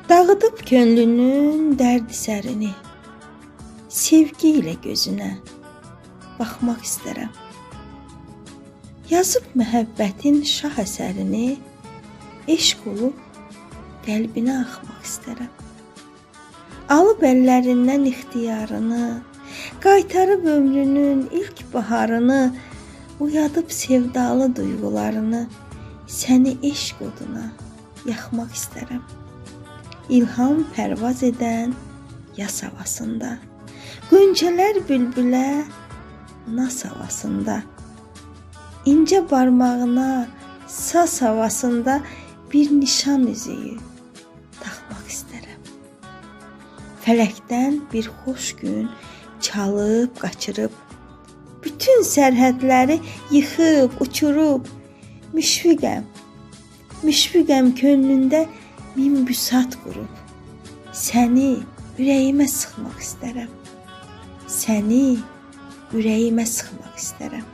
Dağıdıb könlünün dərdi sərini, sevgi ilə gözünə baxmaq istərəm. Yazıb məhəbbətin şah əsərini, eşq olub qəlbinə axmaq istərəm. Alıb əllərindən ixtiyarını, qaytarıb ömrünün ilk baharını, uyadıb sevdalı duyğularını, səni eşq oduna yaxmaq istərəm. İlham pərvaz edən yas havasında, qönçələr bülbülə nas havasında, incə barmağına saz havasında bir nişan üzüyü taxmaq istərəm. Fələkdən bir xoş gün çalıb, qaçırıb, bütün sərhədləri yıxıb, uçurub, müşfiqəm könlündə min büsat qurub, səni ürəyimə sıxmaq istərəm. Səni ürəyimə sıxmaq istərəm.